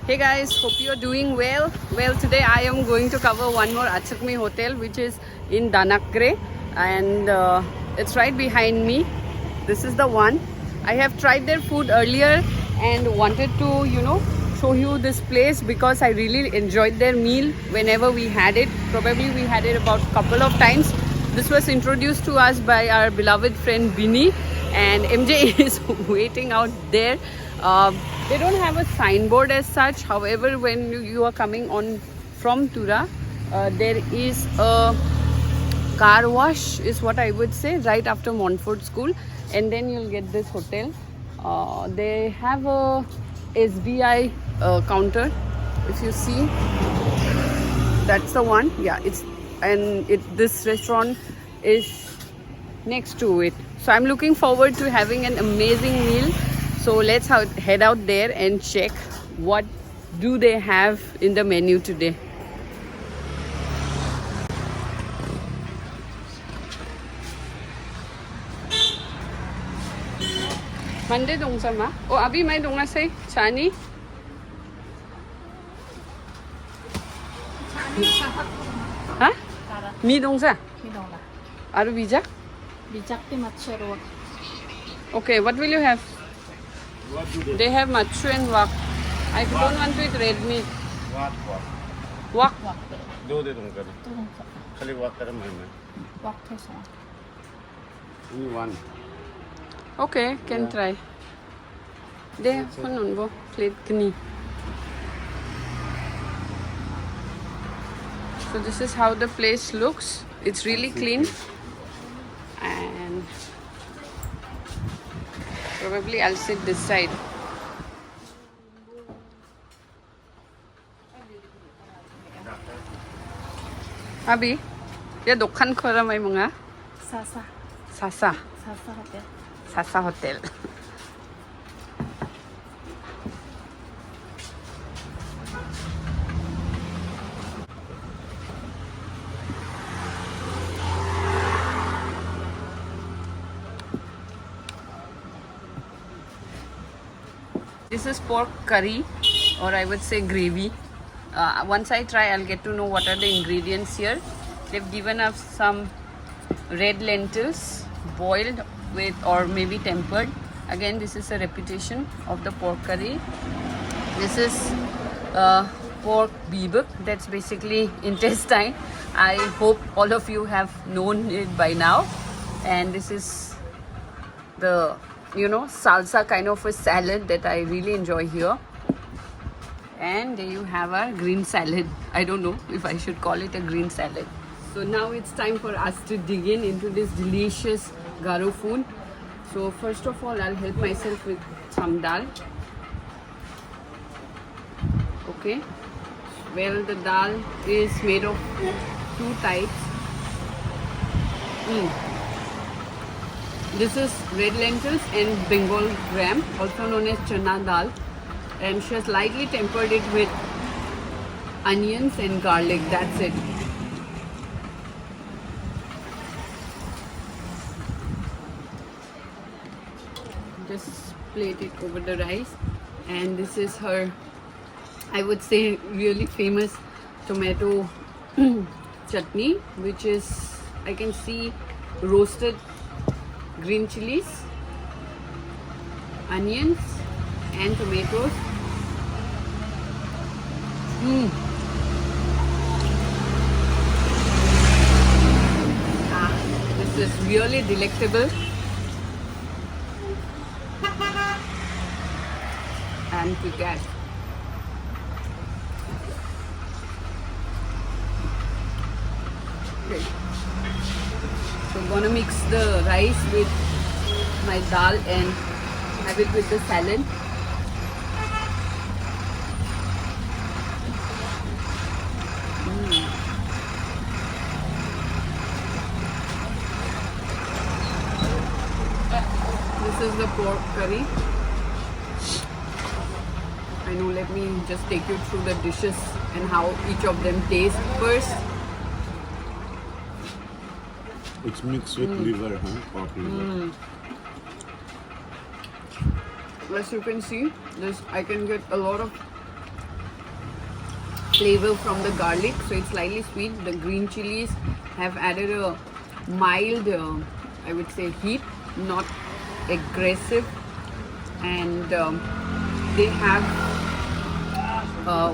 Hey guys, hope you're doing well. Well, today I am going to cover one more Achik Mi Hotel, which is in Danakgre, and it's right behind me. This is the one. I have tried their food earlier and wanted to, show you this place because I really enjoyed their meal whenever we had it. Probably we had it about a couple of times. This was introduced to us by our beloved friend Bini, and MJ is waiting out there. They don't have a signboard as such. However, when you are coming on from Tura, there is a car wash is what I would say right after Montfort School, and then you'll get this hotel. They have a SBI counter. If you see, that's the one. Yeah, this restaurant is next to it. So I'm looking forward to having an amazing meal. So let's head out there and check what do they have in the menu today. Monday dong sa ma? O abi may dong na say chani? Ha? Mi dong sa? Mi dong la. Aru bijak? Bijak ti matchero. Okay, what will you have? They have machu and wak. I don't want to eat red meat. Wak. दो दे दूँगा खाली walk कर मैं Wak thesa. only one Okay, can try. They have kunun plate kni. So this is how the place looks. It's really clean, and probably I'll sit this side. Abi, ya dokhan khora may mga Sasa. Sasa Sasa hotel. Sasa Hotel. This is pork curry, or I would say gravy. Once I try, I'll get to know what are the ingredients here. They've given us some red lentils, boiled with or maybe tempered. Again, this is a repetition of the pork curry. This is pork bibik. That's basically intestine. I hope all of you have known it by now. And this is the salsa kind of a salad that I really enjoy here. And there you have our green salad. I don't know if I should call it a green salad. So now it's time for us to dig into this delicious Garo food. So first of all, I'll help myself with some dal. Okay. Well, the dal is made of two types. This is red lentils and Bengal gram, also known as chana dal. And she has lightly tempered it with onions and garlic. That's it. Just plate it over the rice. And this is her, I would say, really famous tomato chutney, which is, I can see, roasted green chilies, onions and tomatoes. This is really delectable. And quick add. Okay. So I'm gonna mix the rice with my dal and have it with the salad. This is the pork curry. I know, let me just take you through the dishes and how each of them taste first. it's mixed with liver pork liver As you can see, I can get a lot of flavor from the garlic, so it's slightly sweet. The green chilies have added a mild, I would say, heat, not aggressive, and they have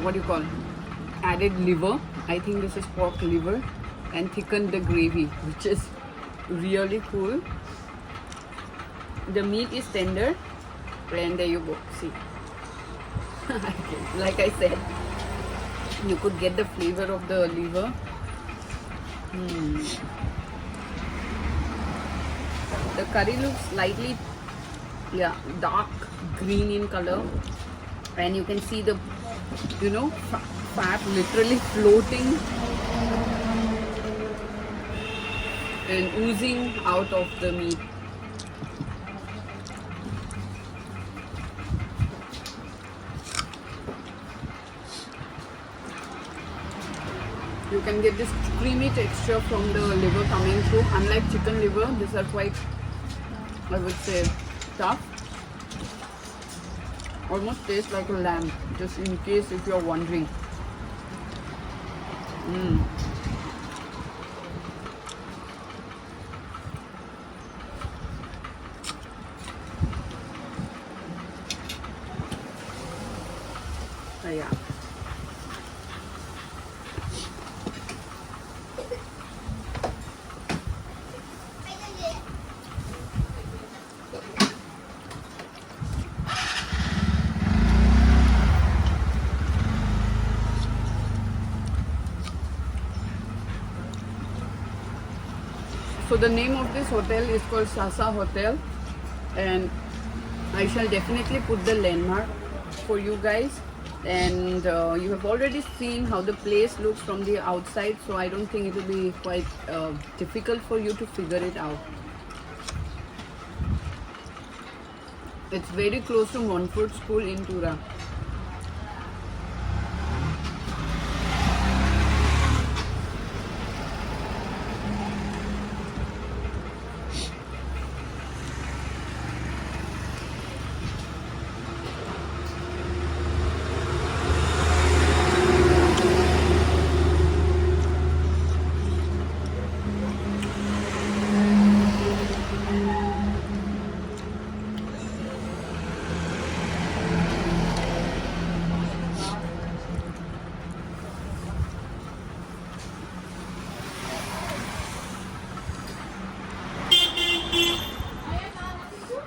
what do you call, added liver. I think this is pork liver, and thickened the gravy, which is really cool. The meat is tender, and there you go. See, like I said, you could get the flavor of the liver. The curry looks slightly, yeah, dark green in color, and you can see the, you know, fat literally floating and oozing out of the meat. You can get this creamy texture from the liver coming through. Unlike chicken liver, these are quite, I would say, tough. Almost tastes like a lamb, just in case if you're wondering. So yeah. So the name of this hotel is called Sasha Hotel, and I shall definitely put the landmark for you guys. And you have already seen how the place looks from the outside, so I don't think it will be quite difficult for you to figure it out. It's very close to Montfort School in Tura.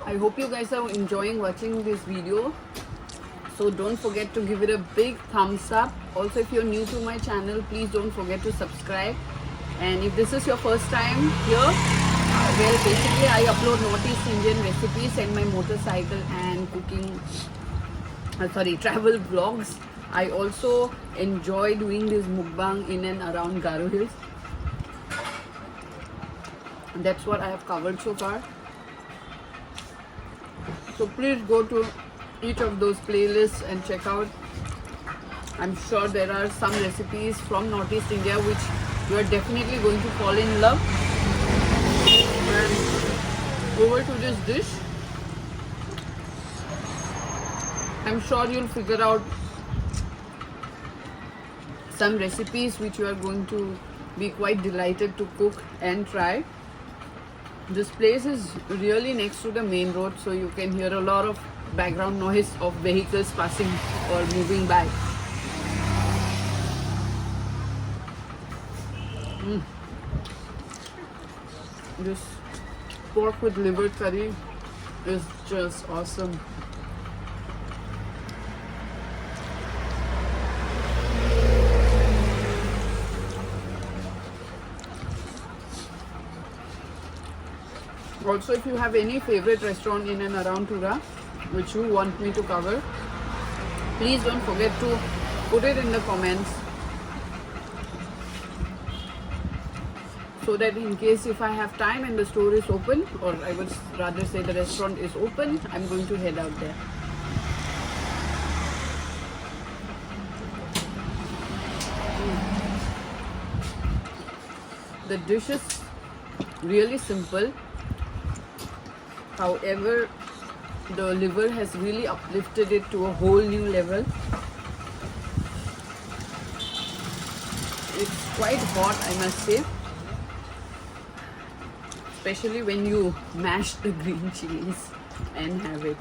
I hope you guys are enjoying watching this video. So don't forget to give it a big thumbs up. Also, if you're new to my channel, please don't forget to subscribe. And if this is your first time here, well, basically I upload Northeast Indian recipes and my motorcycle and cooking, travel vlogs. I also enjoy doing this mukbang in and around Garo Hills. That's what I have covered so far. So please go to each of those playlists and check out. I'm sure there are some recipes from Northeast India which you are definitely going to fall in love. And over to this dish. I'm sure you'll figure out some recipes which you are going to be quite delighted to cook and try. This place is really next to the main road, so you can hear a lot of background noise of vehicles passing or moving by. This pork with liver curry is just awesome. Also, if you have any favorite restaurant in and around Tura which you want me to cover, please don't forget to put it in the comments, so that in case if I have time and the store is open, or I would rather say the restaurant is open, I'm going to head out there. The dish is really simple. However, the liver has really uplifted it to a whole new level. quite hot, I must say. Especially when you mash the green chilies and have it.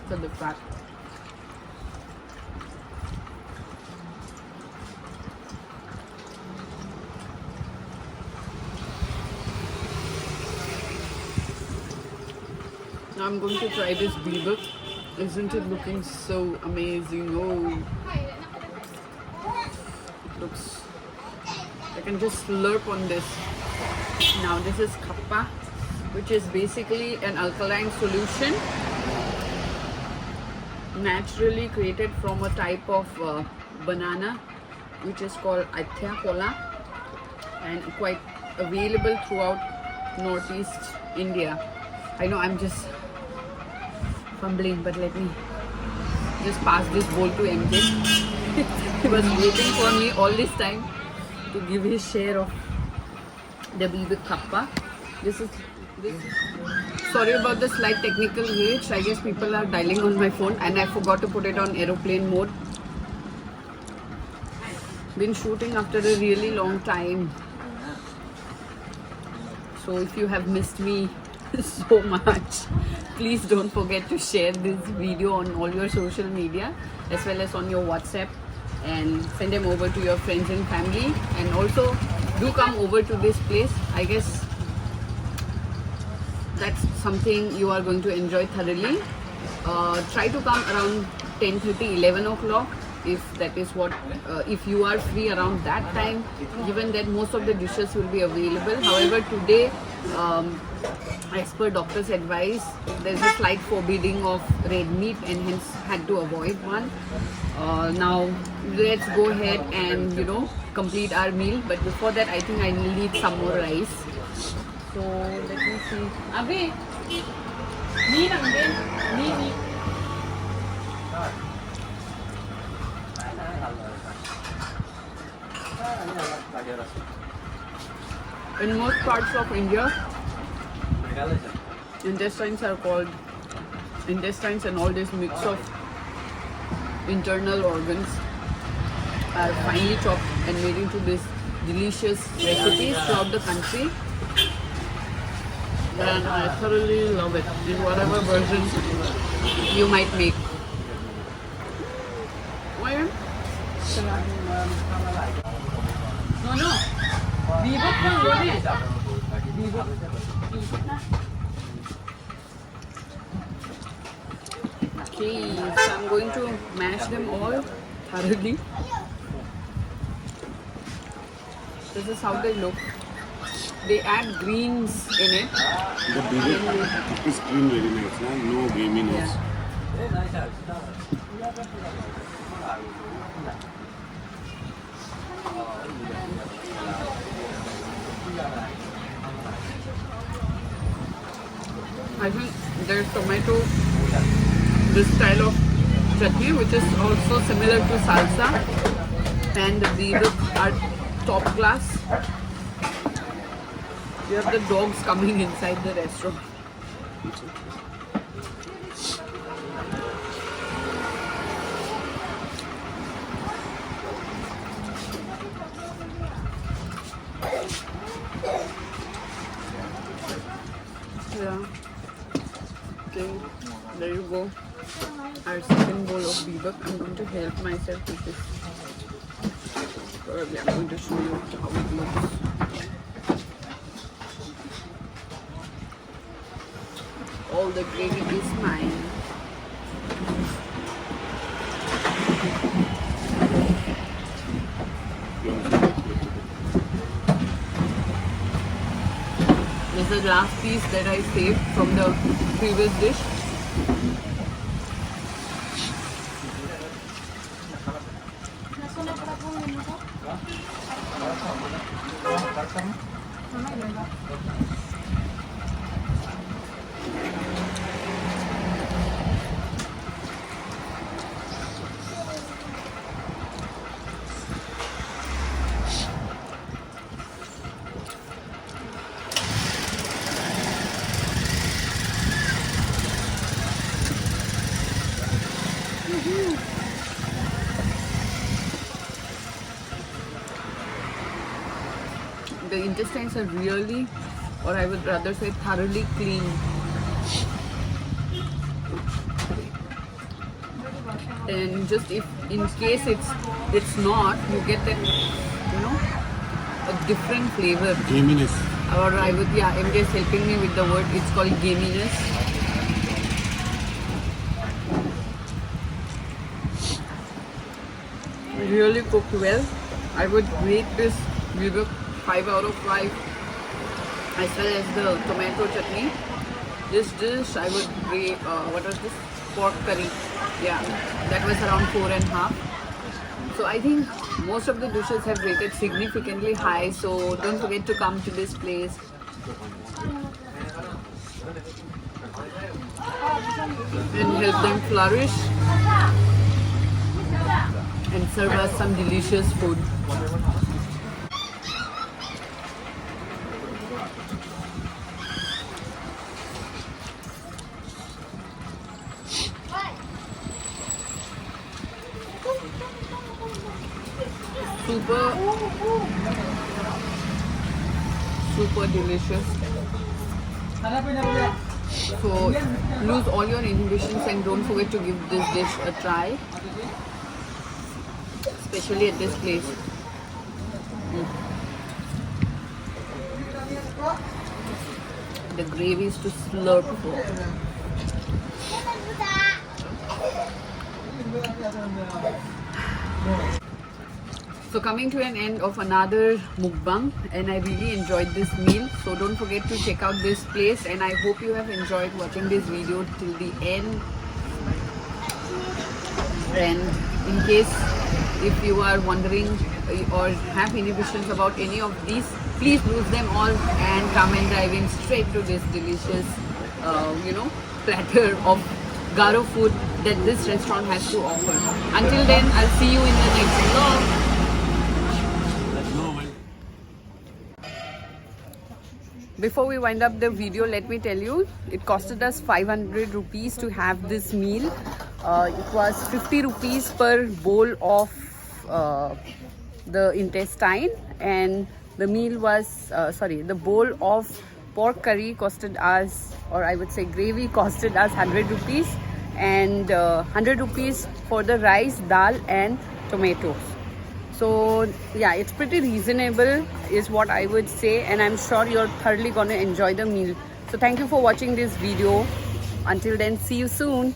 So the fat. Now I'm going to try this bibik. Isn't it looking so amazing? Oh, it looks. I can just slurp on this. Now this is kapa, which is basically an alkaline solution naturally created from a type of banana which is called Athya and quite available throughout northeast India. I know I'm just fumbling, but let me just pass this bowl to MJ. He was waiting for me all this time to give his share of the bibik kappa. This is sorry about the slight technical glitch. I guess people are dialing on my phone and I forgot to put it on aeroplane mode. Been shooting after a really long time. So if you have missed me so much, please don't forget to share this video on all your social media as well as on your WhatsApp and send them over to your friends and family, and also do come over to this place. I guess that's something you are going to enjoy thoroughly. Try to come around 10:30, 11 o'clock if that is what, if you are free around that time, given that most of the dishes will be available. However, today, as per doctor's advice, there's a slight forbidding of red meat and hence had to avoid one. Now let's go ahead and complete our meal, but before that I think I need some more rice. So let me see. Abhi, me. In most parts of India, intestines are called intestines, and all this mix of internal organs are finely chopped and made into this delicious recipes throughout the country. And I thoroughly love it in whatever version you might make. Why? No. Bibik na Bibik na. Okay, so I'm going to mash them all thoroughly. This is how they look. They add greens in it. The bibik is clean very nice, no gaminess. I think there's tomato, this style of chutney, which is also similar to salsa, and the bibik are top class. You have the dogs coming inside the restaurant. Yeah. Okay, there you go. Our second bowl of bibik. I'm going to help myself with this. Probably I'm going to show you how it looks. All the gravy is mine. This is the last piece that I saved from the previous dish. intestines are really, or I would rather say thoroughly clean. And just if in case it's not, you get that, you know, a different flavor. Gaminess. Or I would, yeah, MJ is helping me with the word. It's called gaminess. Really cooked well. I would rate this bibik 5 out of 5, as well as the tomato chutney. This dish I would rate, what was this? Pork curry. Yeah, that was around 4.5. So I think most of the dishes have rated significantly high. So don't forget to come to this place. And help them flourish. And serve us some delicious food. Super delicious. So lose all your inhibitions and don't forget to give this dish a try, especially at this place. The gravy is to slurp for. So coming to an end of another mukbang, and I really enjoyed this meal. So don't forget to check out this place, and I hope you have enjoyed watching this video till the end. And in case if you are wondering or have inhibitions about any of these, please lose them all and come and dive in straight to this delicious, platter of Garo food that this restaurant has to offer. Until then, I'll see you in the next vlog. Before we wind up the video, let me tell you, it costed us 500 rupees to have this meal. It was 50 rupees per bowl of the intestine, and the meal was, the bowl of pork curry costed us, or I would say gravy costed us 100 rupees, and 100 rupees for the rice, dal and tomatoes. So yeah, it's pretty reasonable is what I would say, and I'm sure you're thoroughly gonna enjoy the meal. So thank you for watching this video. Until then, see you soon.